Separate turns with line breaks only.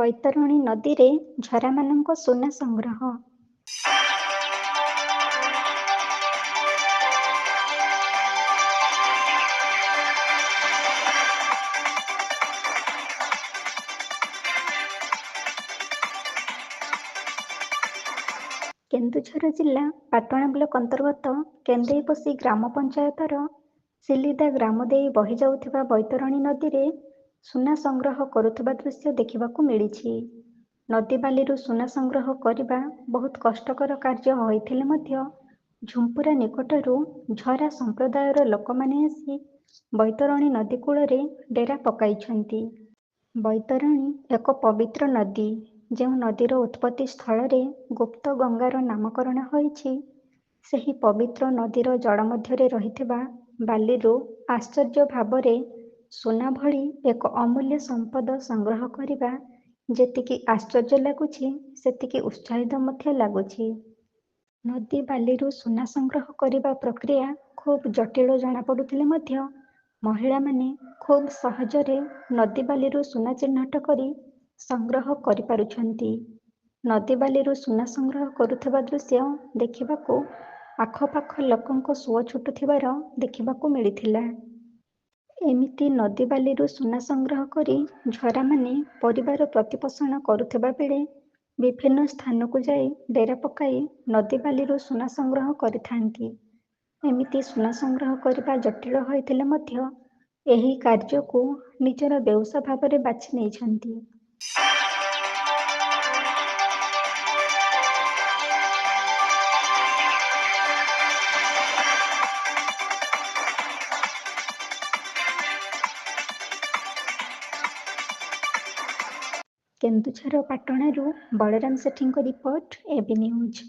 ବୈତରଣୀ ନଦୀରେ ଝରାମାନଙ୍କ ସୁନା ସଂଗ୍ରହ। କେନ୍ଦୁଝର ଜିଲ୍ଲା ପାଟଣା ବ୍ଲକ ଅନ୍ତର୍ଗତ କେନ୍ଦେଇପୋଷି ଗ୍ରାମ ପଞ୍ଚାୟତର ସିଲିଦା ଗ୍ରାମ ଦେଇ ବହିଯାଉଥିବା ବୈତରଣୀ ନଦୀରେ ସୁନା ସଂଗ୍ରହ କରୁଥିବା ଦୃଶ୍ୟ ଦେଖିବାକୁ ମିଳିଛି। ନଦୀ ବାଲିରୁ ସୁନା ସଂଗ୍ରହ କରିବା ବହୁତ କଷ୍ଟକର କାର୍ଯ୍ୟ ହୋଇଥିଲେ ମଧ୍ୟ ଝୁମ୍ପୁରା ନିକଟରୁ ଝରା ସମ୍ପ୍ରଦାୟର ଲୋକମାନେ ଆସି ବୈତରଣୀ ନଦୀ କୂଳରେ ଡେରା ପକାଇଛନ୍ତି। ବୈତରଣୀ ଏକ ପବିତ୍ର ନଦୀ। ଯେଉଁ ନଦୀର ଉତ୍ପତ୍ତି ସ୍ଥଳରେ ଗୁପ୍ତ ଗଙ୍ଗାର ନାମକରଣ ହୋଇଛି, ସେହି ପବିତ୍ର ନଦୀର ଜଳ ମଧ୍ୟରେ ରହିଥିବା ବାଲିରୁ ଆଶ୍ଚର୍ଯ୍ୟ ଭାବରେ ସୁନା ଭଳି ଏକ ଅମୂଲ୍ୟ ସମ୍ପଦ ସଂଗ୍ରହ କରିବା ଯେତିକି ଆଶ୍ଚର୍ଯ୍ୟ ଲାଗୁଛି, ସେତିକି ଉତ୍ସାହିତ ମଧ୍ୟ ଲାଗୁଛି। ନଦୀ ବାଲିରୁ ସୁନା ସଂଗ୍ରହ କରିବା ପ୍ରକ୍ରିୟା ଖୁବ୍ ଜଟିଳ ଜଣାପଡ଼ୁଥିଲେ ମଧ୍ୟ ମହିଳାମାନେ ଖୁବ୍ ସହଜରେ ନଦୀ ବାଲିରୁ ସୁନା ଚିହ୍ନଟ କରି ସଂଗ୍ରହ କରିପାରୁଛନ୍ତି। ନଦୀ ବାଲିରୁ ସୁନା ସଂଗ୍ରହ କରୁଥିବା ଦୃଶ୍ୟ ଦେଖିବାକୁ ଆଖପାଖ ଲୋକଙ୍କ ସୁଅ ଛୁଟୁଥିବାର ଦେଖିବାକୁ ମିଳିଥିଲା। ଏମିତି ନଦୀ ବାଲିରୁ ସୁନା ସଂଗ୍ରହ କରି ଝରାମାନେ ପରିବାର ପ୍ରତିପୋଷଣ କରୁଥିବା ବେଳେ ବିଭିନ୍ନ ସ୍ଥାନକୁ ଯାଇ ଡେରା ପକାଇ ନଦୀ ବାଲିରୁ ସୁନା ସଂଗ୍ରହ କରିଥାନ୍ତି। ଏମିତି ସୁନା ସଂଗ୍ରହ କରିବା ଜଟିଳ ହୋଇଥିଲେ ମଧ୍ୟ ଏହି କାର୍ଯ୍ୟକୁ ନିଜର ବେଉସା ଭାବରେ ବାଛି ନେଇଛନ୍ତି। କେନ୍ଦୁଝର ପାଟଣାରୁ ବଳରାମ ସେଠୀଙ୍କ ରିପୋର୍ଟ, এবি ନ୍ୟୁଜ୍।